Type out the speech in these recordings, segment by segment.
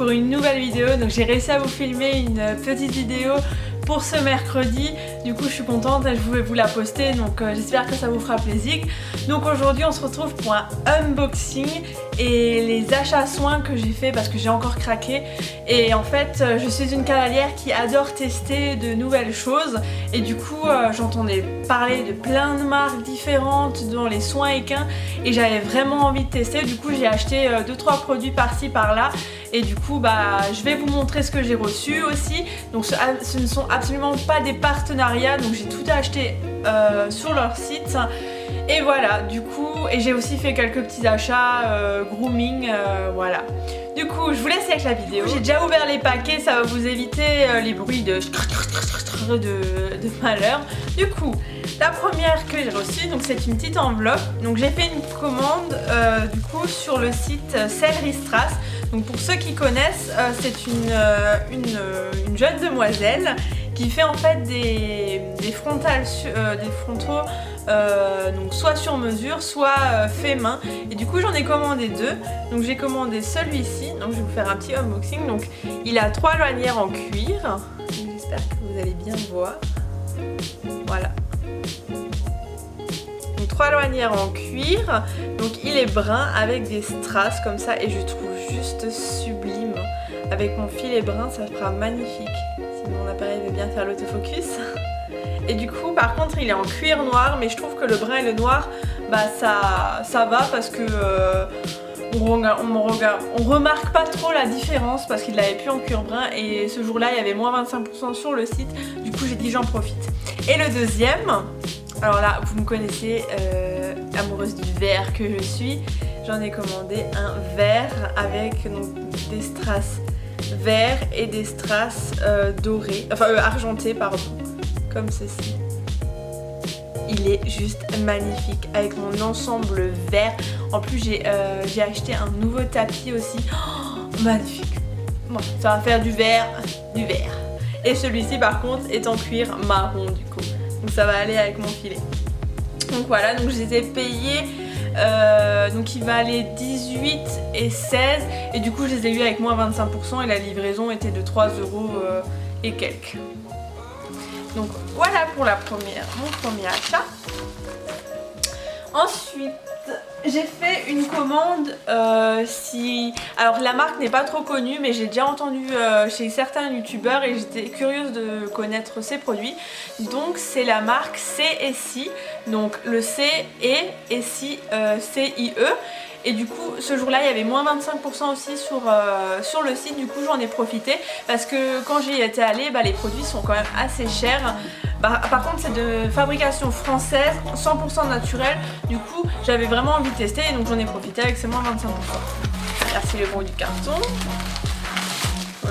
pour une nouvelle vidéo. Donc j'ai réussi à vous filmer une petite vidéo pour ce mercredi. Du coup je suis contente et je voulais vous la poster, donc j'espère que ça vous fera plaisir. Donc aujourd'hui on se retrouve pour un unboxing et les achats soins que j'ai fait parce que j'ai encore craqué. Et en fait je suis une cavalière qui adore tester de nouvelles choses et du coup j'entendais parler de plein de marques différentes dans les soins équins et j'avais vraiment envie de tester. Du coup j'ai acheté 2-3 produits par-ci par-là et du coup je vais vous montrer ce que j'ai reçu aussi. Donc ce ne sont absolument pas des partenariats, donc j'ai tout acheté sur leur site. Et voilà, du coup, et j'ai aussi fait quelques petits achats grooming, voilà. Du coup, je vous laisse avec la vidéo. J'ai déjà ouvert les paquets, ça va vous éviter les bruits de malheur. Du coup, la première que j'ai reçue, donc c'est une petite enveloppe. Donc j'ai fait une commande du coup sur le site Celery Strass. Donc pour ceux qui connaissent, c'est une jeune demoiselle qui fait en fait des frontaux donc soit sur mesure, soit fait main. Et du coup j'en ai commandé deux. Donc j'ai commandé celui-ci, donc je vais vous faire un petit unboxing. Donc il a 3 lanières en cuir. J'espère que vous allez bien voir. Voilà. Donc 3 lanières en cuir. Donc il est brun avec des strass comme ça et je trouve juste sublime. Avec mon filet brun ça fera magnifique. Si mon appareil veut bien faire l'autofocus. Et du coup par contre il est en cuir noir, mais je trouve que le brun et le noir ça va parce que on remarque pas trop la différence parce qu'il l'avait plus en cuir brun et ce jour là il y avait moins 25% sur le site. Du coup j'ai dit j'en profite. Et le deuxième, alors là vous me connaissez, amoureuse du vert que je suis, j'en ai commandé un vert avec donc, des strass verts et des strass dorés, enfin argentés pardon, comme ceci. Il est juste magnifique avec mon ensemble vert. En plus j'ai acheté un nouveau tapis aussi. Oh, magnifique. Bon, ça va faire du vert. Et celui-ci par contre est en cuir marron du coup. Donc ça va aller avec mon filet. Donc voilà, donc je les ai payés. Donc il va aller 18 et 16. Et du coup je les ai eu avec moins 25% et la livraison était de 3 € et quelques. Donc voilà pour mon premier achat. Ensuite, j'ai fait une commande alors la marque n'est pas trop connue, mais j'ai déjà entendu chez certains youtubeurs et j'étais curieuse de connaître ces produits. Donc c'est la marque C&C, donc le C et CIE. Et du coup ce jour là il y avait moins 25% aussi sur le site. Du coup j'en ai profité parce que quand j'y étais allée les produits sont quand même assez chers. Par contre c'est de fabrication française, 100% naturelle. Du coup j'avais vraiment envie de tester et donc j'en ai profité avec ces moins 25%. Merci le gros du carton.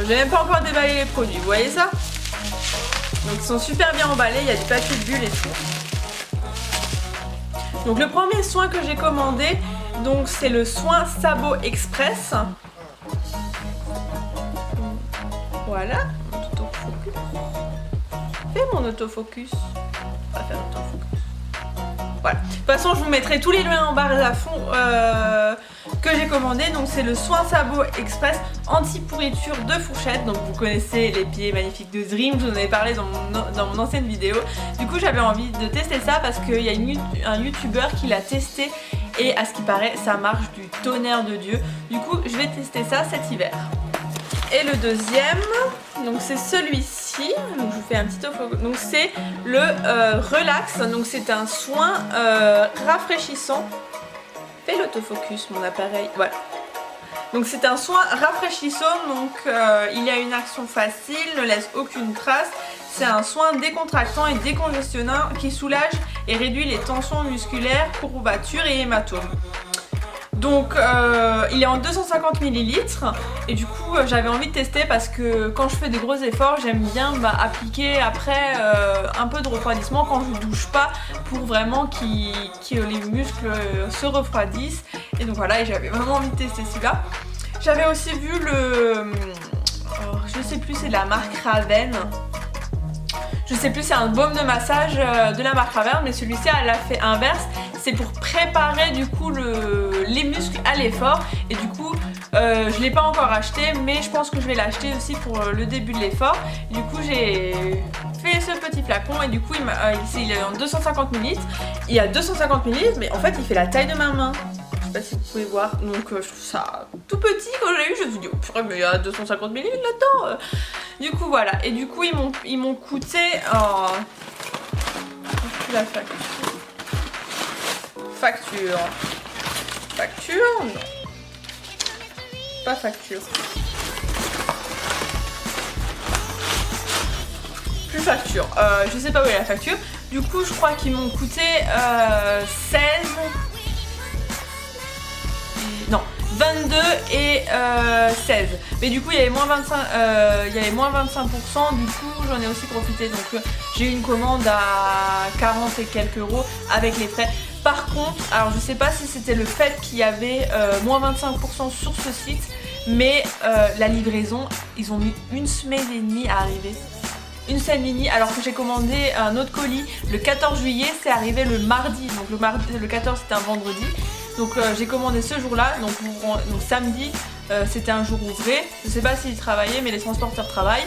J'ai même pas encore déballé les produits, vous voyez ça? Donc ils sont super bien emballés, il y a du papier de bulle et tout. Donc le premier soin que j'ai commandé, donc c'est le soin Sabot Express. Voilà, autofocus. Fais mon autofocus. On va faire l'autofocus. Voilà. De toute façon, je vous mettrai tous les liens en barre à fond que j'ai commandé. Donc c'est le soin Sabot Express anti-pourriture de fourchette. Donc vous connaissez les pieds magnifiques de Dream, je vous en avais parlé dans mon ancienne vidéo. Du coup j'avais envie de tester ça parce qu'il y a un youtubeur qui l'a testé. Et à ce qui paraît, ça marche du tonnerre de Dieu. Du coup, je vais tester ça cet hiver. Et le deuxième, donc c'est celui-ci. Donc je vous fais un petit autofocus. Donc c'est le Relax. Donc c'est un soin rafraîchissant. Fais l'autofocus, mon appareil. Voilà. Donc c'est un soin rafraîchissant. Donc il y a une action facile, ne laisse aucune trace. C'est un soin décontractant et décongestionnant qui soulage et réduit les tensions musculaires, courbatures et hématomes. Donc il est en 250 ml et du coup j'avais envie de tester parce que quand je fais des gros efforts j'aime bien appliquer après un peu de refroidissement quand je douche pas pour vraiment que les muscles se refroidissent. Et donc voilà, et j'avais vraiment envie de tester celui-là. J'avais aussi vu je sais plus, c'est de la marque Raven. Je sais plus, c'est un baume de massage de la marque Raven, mais celui-ci elle a fait inverse. C'est pour préparer du coup les muscles à l'effort et du coup Je l'ai pas encore acheté, mais je pense que je vais l'acheter aussi pour le début de l'effort. Du coup j'ai fait ce petit flacon et du coup il est en 250 ml. Il y a 250 ml, mais en fait il fait la taille de ma main. Je sais pas si vous pouvez voir, donc je trouve ça tout petit. Quand je l'ai eu, je me suis dit oh purée, mais il y a 250 ml là-dedans. Du coup voilà, et du coup ils m'ont coûté la facture, non, pas facture, plus facture, je sais pas où est la facture. Du coup je crois qu'ils m'ont coûté 16, non 22 et 16, mais du coup il y avait moins 25%, du coup j'en ai aussi profité, donc j'ai eu une commande à 40 et quelques euros avec les frais. Par contre, alors je sais pas si c'était le fait qu'il y avait moins 25% sur ce site, mais la livraison, ils ont mis 1 semaine et demie à arriver. 1 semaine et demie, alors que j'ai commandé un autre colis le 14 juillet, c'est arrivé le mardi, donc le 14 c'était un vendredi. Donc j'ai commandé ce jour-là, donc samedi c'était un jour ouvré. Je sais pas s'ils travaillaient, mais les transporteurs travaillent.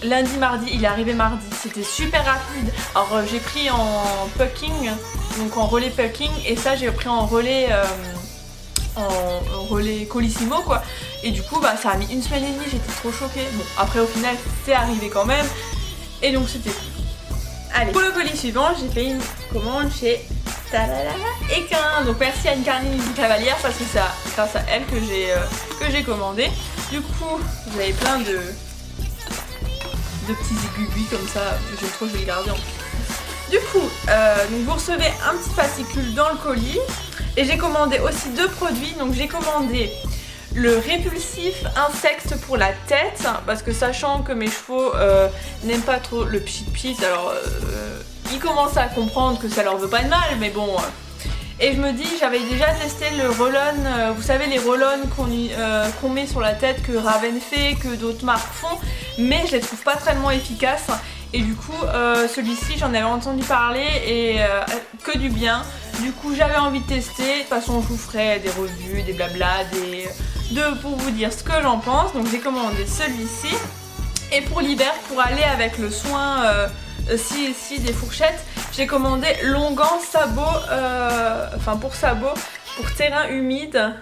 Lundi, mardi, il est arrivé mardi, c'était super rapide. Alors j'ai pris en packing, donc en relais packing, et ça j'ai pris en relais Colissimo quoi. Et du coup bah ça a mis 1 semaine et demie, j'étais trop choquée. Bon après au final c'est arrivé quand même, et donc c'était cool. Allez, pour le colis suivant, j'ai fait une commande chez Equin. Donc merci à Incarnine Cavalière, parce que c'est grâce à elle que j'ai commandé. Du coup vous avez plein de petits aiguilles comme ça, j'aime trop, je vais les garder en plus. Du coup donc vous recevez un petit fascicule dans le colis, et j'ai commandé aussi 2 produits. Donc j'ai commandé le répulsif insecte pour la tête, parce que sachant que mes chevaux n'aiment pas trop le pchit, alors ils commencent à comprendre que ça leur veut pas de mal, mais bon. Et je me dis, j'avais déjà testé le roll-on, vous savez les roll-on qu'on met sur la tête, que Raven fait, que d'autres marques font, mais je les trouve pas tellement efficaces. Et du coup celui-ci j'en avais entendu parler, et que du bien. Du coup j'avais envie de tester. De toute façon je vous ferai des revues, des blabla, pour vous dire ce que j'en pense. Donc j'ai commandé celui-ci. Et pour l'hiver, pour aller avec le soin des fourchettes, j'ai commandé Longan sabot, pour sabot, pour terrain humide,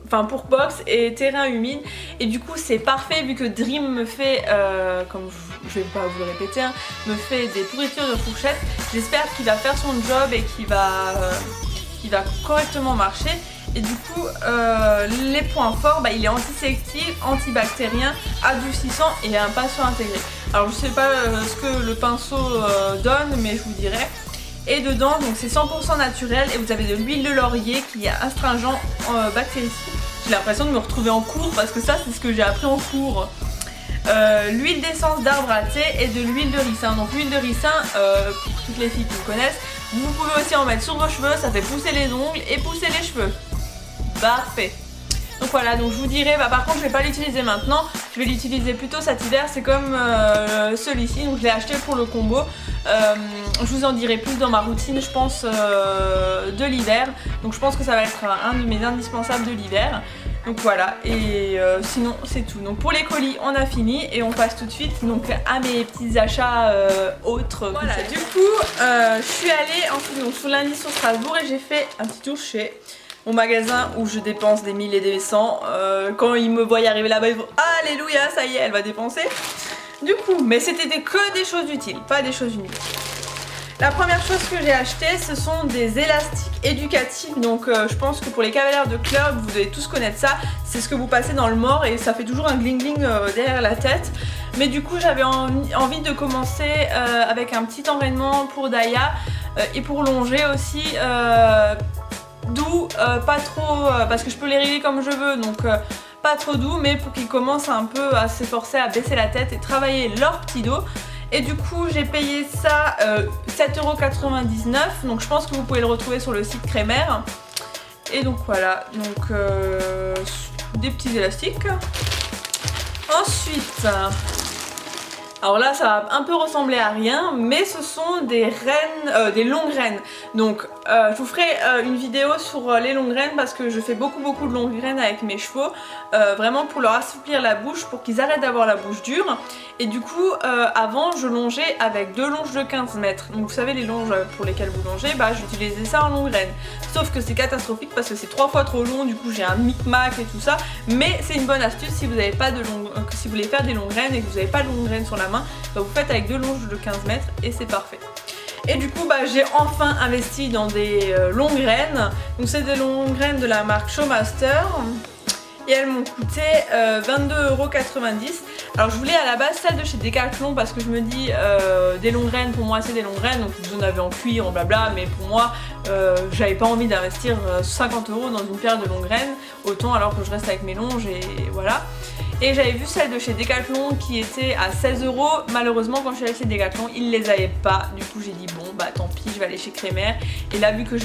pour box et terrain humide. Et du coup c'est parfait vu que Dream me fait, comme je vais pas vous le répéter, me fait des pourritures de fourchettes. J'espère qu'il va faire son job et qu'il va correctement marcher. Et du coup les points forts, il est antiseptique, antibactérien, adoucissant et un pinceau intégré. Alors je sais pas ce que le pinceau donne, mais je vous dirai. Et dedans donc c'est 100% naturel, et vous avez de l'huile de laurier qui est astringent, bactéricide. J'ai l'impression de me retrouver en cours, parce que ça c'est ce que j'ai appris en cours. L'huile d'essence d'arbre à thé et de l'huile de ricin. Donc l'huile de ricin, pour toutes les filles qui me connaissent, vous pouvez aussi en mettre sur vos cheveux, ça fait pousser les ongles et pousser les cheveux. Parfait. Donc voilà, donc je vous dirai, par contre je vais pas l'utiliser maintenant, je vais l'utiliser plutôt cet hiver. C'est comme celui-ci, donc je l'ai acheté pour le combo. Je vous en dirai plus dans ma routine, je pense, de l'hiver. Donc je pense que ça va être un de mes indispensables de l'hiver. Donc voilà, et sinon c'est tout. Donc pour les colis on a fini, et on passe tout de suite donc à mes petits achats autres. Voilà, du coup je suis allée donc sur lundi sur Strasbourg, et j'ai fait un petit tour chez mon magasin où je dépense des 1000 et des 100. Quand ils me voient arriver là-bas, ils vont alléluia, ça y est, elle va dépenser. Du coup, mais c'était que des choses utiles, pas des choses inutiles. La première chose que j'ai acheté, ce sont des élastiques éducatifs. Donc je pense que pour les cavalières de club, vous devez tous connaître ça. C'est ce que vous passez dans le mort, et ça fait toujours un gling gling derrière la tête. Mais du coup j'avais envie de commencer avec un petit enraînement pour Daya, et pour longer aussi. Doux, pas trop, parce que je peux les régler comme je veux, donc pas trop doux, mais pour qu'ils commencent un peu à s'efforcer à baisser la tête et travailler leur petit dos. Et du coup j'ai payé ça 7,99 €, donc je pense que vous pouvez le retrouver sur le site Crémer. Et donc voilà, donc des petits élastiques. Ensuite Alors là ça va un peu ressembler à rien, mais ce sont des rennes, des longues rennes. Donc je vous ferai une vidéo sur les longues rennes parce que je fais beaucoup de longues rennes avec mes chevaux, vraiment pour leur assouplir la bouche, pour qu'ils arrêtent d'avoir la bouche dure. Et du coup avant je longeais avec 2 longes de 15 mètres. Donc vous savez les longes pour lesquelles vous longez, bah j'utilisais ça en longue reine. Sauf que c'est catastrophique parce que c'est 3 fois trop long, du coup j'ai un micmac et tout ça. Mais c'est une bonne astuce si vous n'avez pas de longue, si vous voulez faire des longues rennes et que vous n'avez pas de longues rennes sur la main, bah vous faites avec 2 longes de 15 mètres et c'est parfait. Et du coup bah, j'ai enfin investi dans des longues rennes. Donc c'est des longues rennes de la marque Showmaster. Et elles m'ont coûté 22,90 €. Alors je voulais à la base celle de chez Decathlon parce que je me dis des longues rennes pour moi c'est des longues rennes, donc vous en avez en cuir, en blabla, mais pour moi j'avais pas envie d'investir 50 € dans une paire de longues rennes, autant alors que je reste avec mes longes et voilà. Et j'avais vu celle de chez Decathlon qui était à 16 €. Malheureusement quand je suis allée chez Decathlon ils les avaient pas, du coup j'ai dit bon bah tant pis, je vais aller chez Crémer. Et là vu que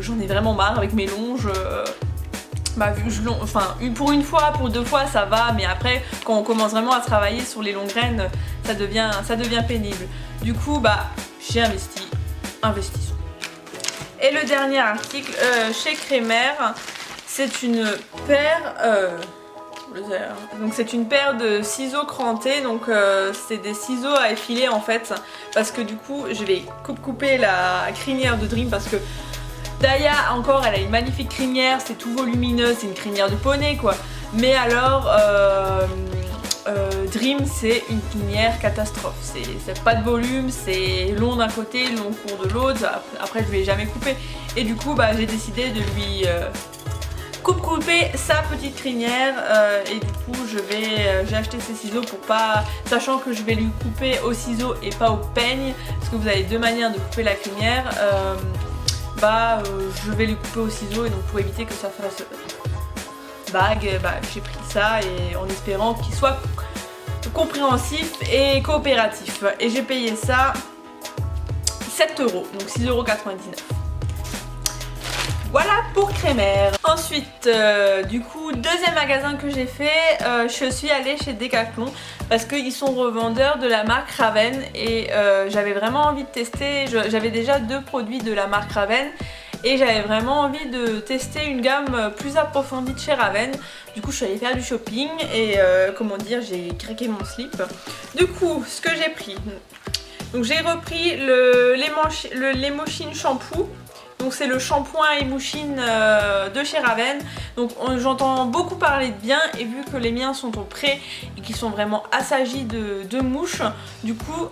j'en ai vraiment marre avec mes longes, bah, pour une fois, pour 2 fois ça va, mais après quand on commence vraiment à travailler sur les longues rennes ça devient pénible. Du coup bah j'ai investissons. Et le dernier article chez Crémer, c'est une paire donc c'est une paire de ciseaux crantés, donc c'est des ciseaux à effiler en fait, parce que du coup je vais couper la crinière de Dream parce que Daya encore elle a une magnifique crinière, c'est tout volumineux, c'est une crinière de poney quoi. Mais alors Dream c'est une crinière catastrophe, c'est pas de volume, c'est long d'un côté, long court de l'autre, après je lui ai jamais coupé. Et du coup bah, j'ai décidé de lui couper sa petite crinière et du coup j'ai acheté ces ciseaux pour pas, sachant que je vais lui couper au ciseau et pas au peigne, parce que vous avez 2 manières de couper la crinière. Je vais lui couper au ciseau et donc pour éviter que ça fasse bague, bah, j'ai pris ça et en espérant qu'il soit compréhensif et coopératif. Et j'ai payé ça 7 €, donc 6,99 €. Voilà pour Crémer. Ensuite, du coup, deuxième magasin que j'ai fait, je suis allée chez Decathlon parce qu'ils sont revendeurs de la marque Raven et j'avais vraiment envie de tester. J'avais déjà 2 produits de la marque Raven et j'avais vraiment envie de tester une gamme plus approfondie de chez Raven. Du coup, je suis allée faire du shopping et comment dire, j'ai craqué mon slip. Du coup, ce que j'ai pris, donc j'ai repris le Lemoshin shampoo. Donc c'est le shampoing Emouchine de chez Raven. Donc j'entends beaucoup parler de bien et vu que les miens sont au pré et qu'ils sont vraiment assagis de mouches, du coup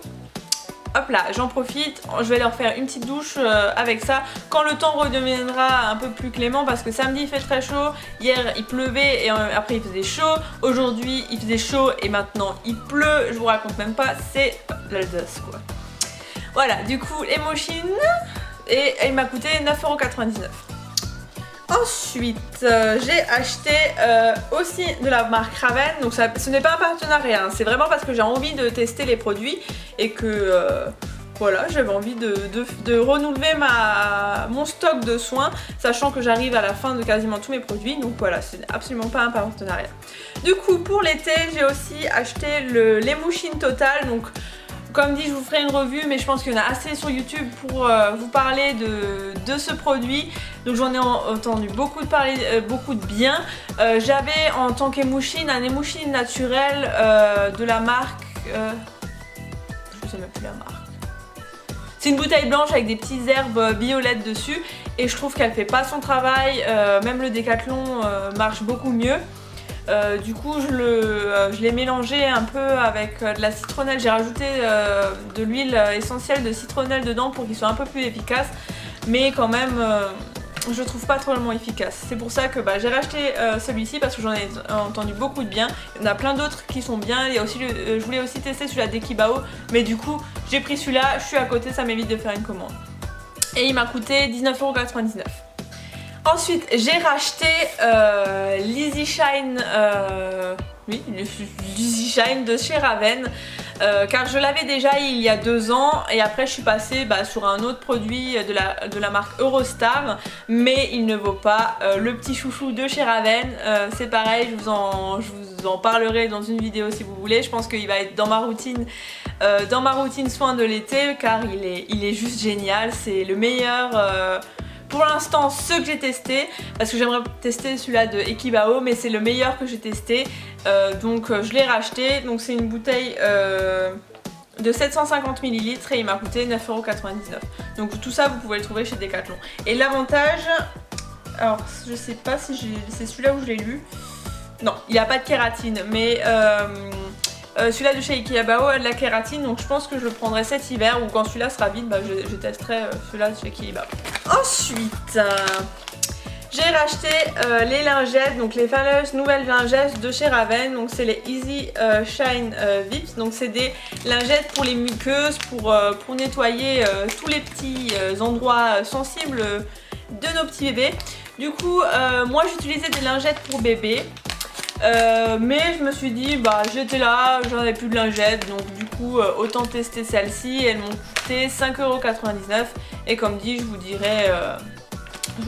hop là j'en profite, je vais leur faire une petite douche avec ça quand le temps redeviendra un peu plus clément, parce que samedi il fait très chaud, hier il pleuvait et après il faisait chaud, aujourd'hui il faisait chaud et maintenant il pleut, je vous raconte même pas, c'est l'Alsace quoi. Voilà, du coup Emouchine. Et il m'a coûté 9,99 €. Ensuite, j'ai acheté aussi de la marque Raven. Donc ce n'est pas un partenariat, hein, c'est vraiment parce que j'ai envie de tester les produits et que voilà, j'avais envie de renouveler mon stock de soins, sachant que j'arrive à la fin de quasiment tous mes produits. Donc voilà, c'est absolument pas un partenariat. Du coup, pour l'été, j'ai aussi acheté le Lemouchine Total. Donc comme dit, je vous ferai une revue, mais je pense qu'il y en a assez sur YouTube pour vous parler de ce produit. Donc j'en ai entendu beaucoup de bien. J'avais en tant qu'Emouchine un Emouchine naturel de la marque... je sais même plus la marque. C'est une bouteille blanche avec des petites herbes violettes dessus. Et je trouve qu'elle fait pas son travail. Même le Decathlon marche beaucoup mieux. Du coup je l'ai mélangé un peu avec de la citronnelle, j'ai rajouté de l'huile essentielle de citronnelle dedans pour qu'il soit un peu plus efficace, mais quand même je trouve pas trop efficace. C'est pour ça que j'ai racheté celui-ci parce que j'en ai entendu beaucoup de bien. Il y en a plein d'autres qui sont bien. Il y a aussi je voulais aussi tester celui-là d'Ekibao, mais du coup j'ai pris celui-là, je suis à côté, ça m'évite de faire une commande. Et il m'a coûté 19,99 €. Ensuite, j'ai racheté l'Easy Shine, L'Easy Shine de chez Raven. car je l'avais déjà il y a 2 ans et après je suis passée sur un autre produit de la marque Eurostar, mais il ne vaut pas le petit chouchou de chez Raven. C'est pareil, je vous en parlerai dans une vidéo si vous voulez. Je pense qu'il va être dans ma routine soin de l'été, car il est juste génial. C'est le meilleur pour l'instant ceux que j'ai testé, parce que j'aimerais tester celui-là de Ekibao, mais c'est le meilleur que j'ai testé, donc je l'ai racheté. Donc c'est une bouteille de 750 ml et il m'a coûté 9,99€. Donc tout ça vous pouvez le trouver chez Decathlon. Et l'avantage, alors je sais pas si c'est celui-là où je l'ai lu, non il n'y a pas de kératine, mais celui-là de chez Ekibao a de la kératine, donc je pense que je le prendrai cet hiver, ou quand celui-là sera vide, je testerai celui-là de chez Ekibao. Ensuite, j'ai racheté les lingettes, donc les fameuses nouvelles lingettes de chez Raven. Donc c'est les Easy Shine Vips, donc c'est des lingettes pour les muqueuses, pour nettoyer tous les petits endroits sensibles de nos petits bébés. Du coup, moi j'utilisais des lingettes pour bébé. Mais je me suis dit j'étais là, j'en avais plus de lingettes, donc du coup autant tester celle-ci. Elles m'ont coûté 5,99€ et comme dit je vous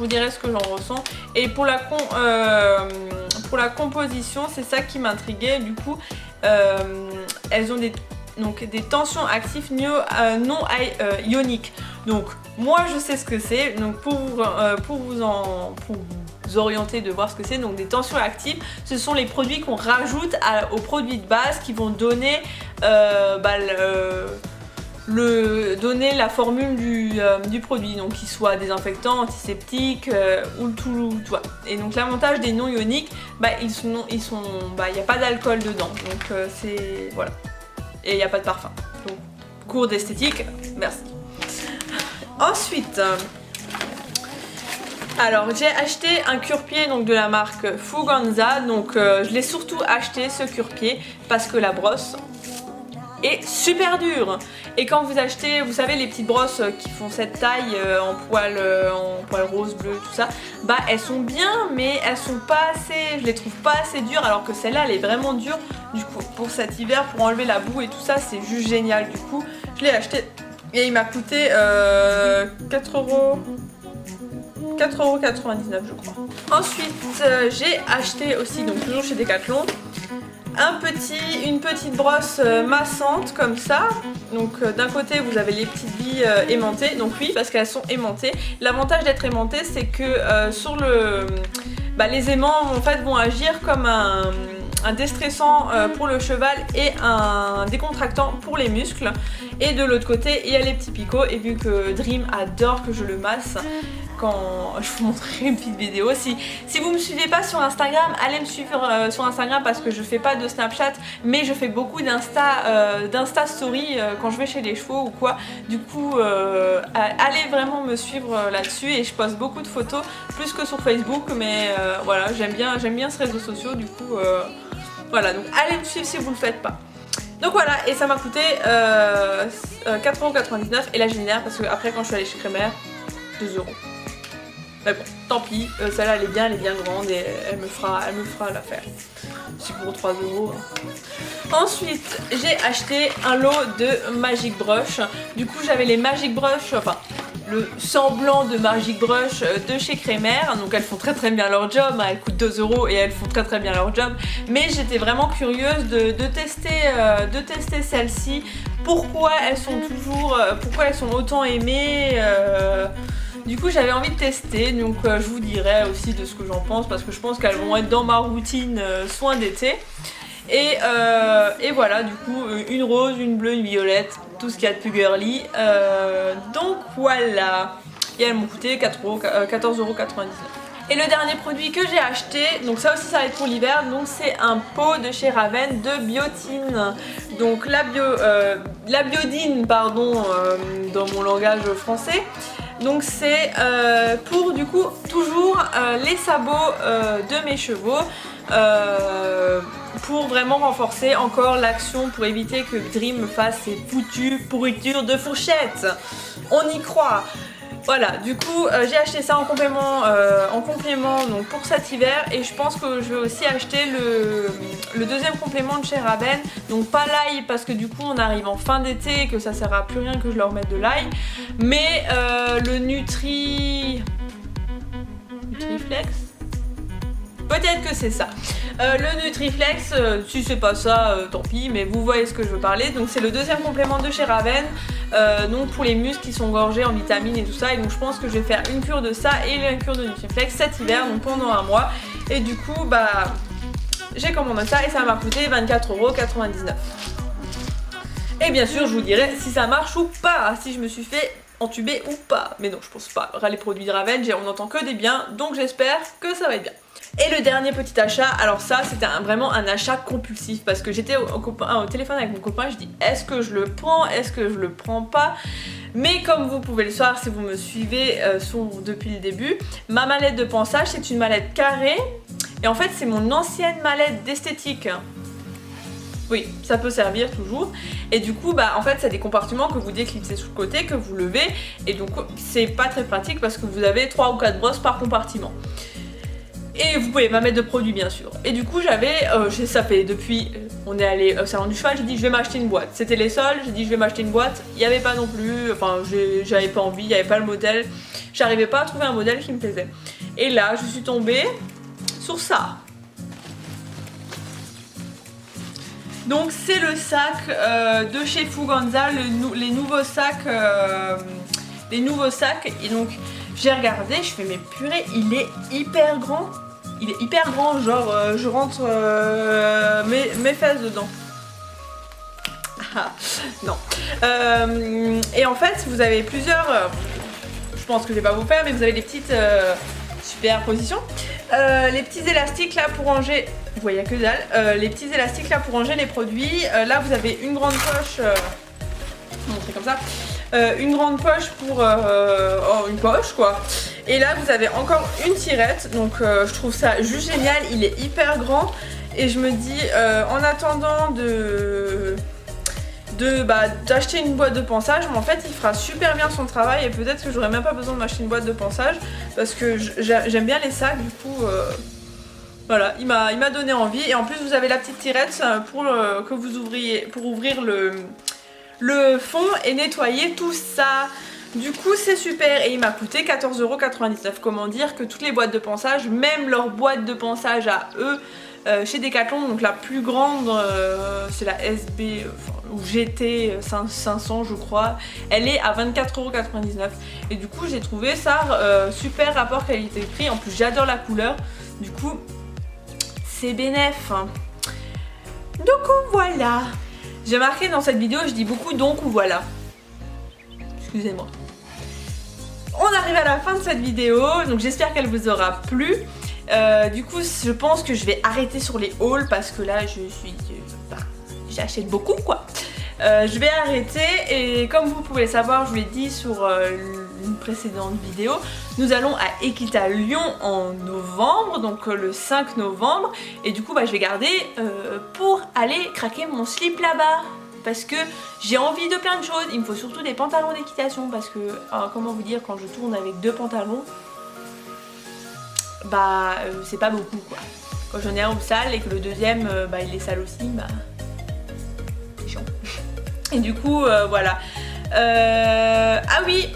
dirai ce que j'en ressens. Et pour la composition, c'est ça qui m'intriguait. Du coup elles ont des tensions actives non ioniques. Donc moi je sais ce que c'est, donc pour vous orienter de voir ce que c'est. Donc des tensions actives, ce sont les produits qu'on rajoute aux produits de base qui vont donner donner la formule du produit, donc qu'il soit désinfectant, antiseptique ou tout. Et donc l'avantage des non ioniques, il n'y a pas d'alcool dedans, donc c'est voilà, et il n'y a pas de parfum. Donc cours d'esthétique, merci. Ensuite, alors j'ai acheté un cure-pied de la marque Fuganza, donc je l'ai surtout acheté ce cure-pied parce que la brosse est super dure. Et quand vous achetez, vous savez les petites brosses qui font cette taille en poil rose, bleu, tout ça, elles sont bien, mais elles sont pas assez, je les trouve pas assez dures, alors que celle-là elle est vraiment dure. Du coup pour cet hiver, pour enlever la boue et tout ça, c'est juste génial. Du coup je l'ai acheté et il m'a coûté 4,99€ je crois. Ensuite j'ai acheté aussi, donc toujours chez Decathlon, une petite brosse massante comme ça. Donc d'un côté vous avez les petites billes aimantées, donc oui parce qu'elles sont aimantées. L'avantage d'être aimantées, c'est que sur les aimants en fait vont agir comme un déstressant pour le cheval et un décontractant pour les muscles. Et de l'autre côté il y a les petits picots, et vu que Dream adore que je le masse, quand je vous montrerai une petite vidéo. Si vous me suivez pas sur Instagram, allez me suivre sur Instagram, parce que je fais pas de Snapchat, mais je fais beaucoup d'Insta Story quand je vais chez les chevaux ou quoi. Du coup allez vraiment me suivre là-dessus, et je poste beaucoup de photos, plus que sur Facebook, mais voilà, j'aime bien ce réseau social. Du coup voilà, donc allez me suivre si vous le faites pas. Donc voilà, et ça m'a coûté 4,99€ et la génière, parce que après quand je suis allée chez Kremer, 2€. Mais bon, tant pis, celle-là elle est bien grande et elle me fera l'affaire. C'est pour 3€. Ensuite, j'ai acheté un lot de Magic Brush. Du coup, j'avais les Magic Brush, enfin le semblant de Magic Brush de chez Kremer. Donc elles font très bien leur job, elles coûtent 2€ et elles font très bien leur job. Mais j'étais vraiment curieuse de tester celles-ci. Pourquoi elles sont autant aimées. Du coup j'avais envie de tester, donc je vous dirai aussi de ce que j'en pense, parce que je pense qu'elles vont être dans ma routine soin d'été. Et voilà, du coup une rose, une bleue, une violette, tout ce qu'il y a de plus girly. Donc voilà, et elles m'ont coûté 14,99€. Et le dernier produit que j'ai acheté, donc ça aussi ça va être pour l'hiver, donc c'est un pot de chez Raven de biotine. Donc la biodine, pardon, dans mon langage français. Donc c'est pour du coup toujours les sabots de mes chevaux, pour vraiment renforcer encore l'action, pour éviter que Dream me fasse ses foutues pourritures de fourchette. On y croit. Voilà, du coup j'ai acheté ça en complément donc pour cet hiver, et je pense que je vais aussi acheter le deuxième complément de chez Ravenne. Donc pas l'ail parce que du coup on arrive en fin d'été et que ça sert à plus rien que je leur mette de l'ail, mais le Nutriflex, peut-être que c'est ça. Le Nutriflex, si c'est pas ça, tant pis, mais vous voyez ce que je veux parler. Donc c'est le deuxième complément de chez Ravenne, donc pour les muscles qui sont gorgés en vitamines et tout ça. Et donc je pense que je vais faire une cure de ça et une cure de Nutriflex cet hiver, donc pendant un mois. Et du coup, bah, j'ai commandé ça et ça m'a coûté 24,99 €. Et bien sûr, je vous dirai si ça marche ou pas, si je me suis fait entuber ou pas. Mais non, je pense pas. Les produits de Ravenne, on n'entend que des biens, donc j'espère que ça va être bien. Et le dernier petit achat, alors ça c'était vraiment un achat compulsif parce que j'étais au téléphone avec mon copain et je dis est-ce que je le prends, est-ce que je le prends pas. Mais comme vous pouvez le savoir si vous me suivez depuis le début, ma mallette de pansage c'est une mallette carrée et en fait c'est mon ancienne mallette d'esthétique. Oui, ça peut servir toujours. Et du coup, bah en fait, c'est des compartiments que vous déclipsez sur le côté, que vous levez. Et donc, c'est pas très pratique parce que vous avez 3 ou 4 brosses par compartiment. Et vous pouvez pas mettre de produits, bien sûr. Et du coup, ça fait depuis, on est allé au salon du cheval, j'ai dit je vais m'acheter une boîte. C'était les soldes, j'ai dit je vais m'acheter une boîte. Il n'y avait pas non plus, enfin, j'avais pas envie, il n'y avait pas le modèle. J'arrivais pas à trouver un modèle qui me plaisait. Et là, je suis tombée sur ça. Donc c'est le sac de chez Fuganza, les nouveaux sacs. Et donc j'ai regardé, je fais mais purée, il est hyper grand. Il est hyper grand, genre je rentre mes fesses dedans. Ah, non. Et en fait vous avez plusieurs, je pense que je vais pas vous faire, mais vous avez des petites superpositions. Les petits élastiques là pour ranger, vous voyez que dalle, les petits élastiques là pour ranger les produits. Là vous avez une grande poche, je vais vous montrer comme ça, une grande poche pour une poche quoi. Et là vous avez encore une tirette, donc je trouve ça juste génial, il est hyper grand. Et je me dis en attendant d'acheter une boîte de pansage, mais en fait il fera super bien son travail et peut-être que j'aurais même pas besoin de m'acheter une boîte de pansage parce que j'aime bien les sacs, du coup voilà, il m'a donné envie. Et en plus vous avez la petite tirette pour que vous ouvriez, pour ouvrir le fond et nettoyer tout ça. Du coup c'est super et il m'a coûté 14,99 €. Comment dire que toutes les boîtes de pansage, même leur boîte de pansage à eux, chez Decathlon, donc la plus grande, c'est la SB ou GT 500 je crois, elle est à 24,99 €. Et du coup j'ai trouvé ça super rapport qualité-prix. En plus j'adore la couleur, du coup c'est bénef. Donc voilà, j'ai marqué dans cette vidéo, je dis beaucoup donc ou voilà. Excusez-moi. On arrive à la fin de cette vidéo, donc j'espère qu'elle vous aura plu. Du coup je pense que je vais arrêter sur les hauls parce que là j'achète beaucoup quoi. Je vais arrêter et comme vous pouvez le savoir, je vous l'ai dit sur une précédente vidéo, nous allons à Equita Lyon en novembre, donc le 5 novembre. Et du coup je vais garder pour aller craquer mon slip là-bas. Parce que j'ai envie de plein de choses. Il me faut surtout des pantalons d'équitation parce que, comment vous dire, quand je tourne avec 2 pantalons, c'est pas beaucoup quoi. Quand j'en ai un au sale et que le deuxième il est sale aussi, c'est chiant. Et du coup voilà. Ah oui,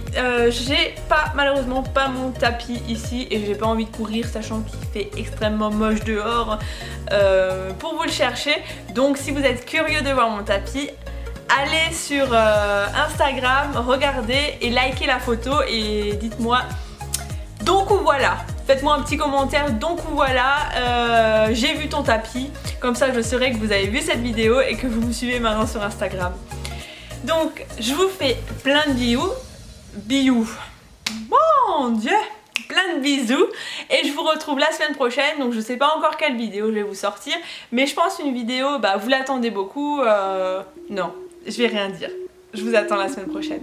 j'ai malheureusement pas mon tapis ici et j'ai pas envie de courir sachant qu'il fait extrêmement moche dehors pour vous le chercher. Donc si vous êtes curieux de voir mon tapis, allez sur Instagram, regardez et likez la photo et dites-moi donc ou voilà. Faites-moi un petit commentaire donc ou voilà, j'ai vu ton tapis, comme ça je saurai que vous avez vu cette vidéo et que vous me suivez maintenant sur Instagram. Donc je vous fais plein de bisous, mon dieu, plein de bisous et je vous retrouve la semaine prochaine. Donc je sais pas encore quelle vidéo je vais vous sortir, mais je pense une vidéo, vous l'attendez beaucoup, non, je vais rien dire. Je vous attends la semaine prochaine.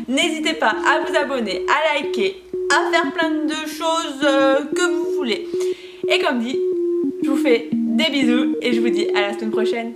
N'hésitez pas à vous abonner, à liker, à faire plein de choses que vous voulez. Et comme dit, je vous fais des bisous et je vous dis à la semaine prochaine.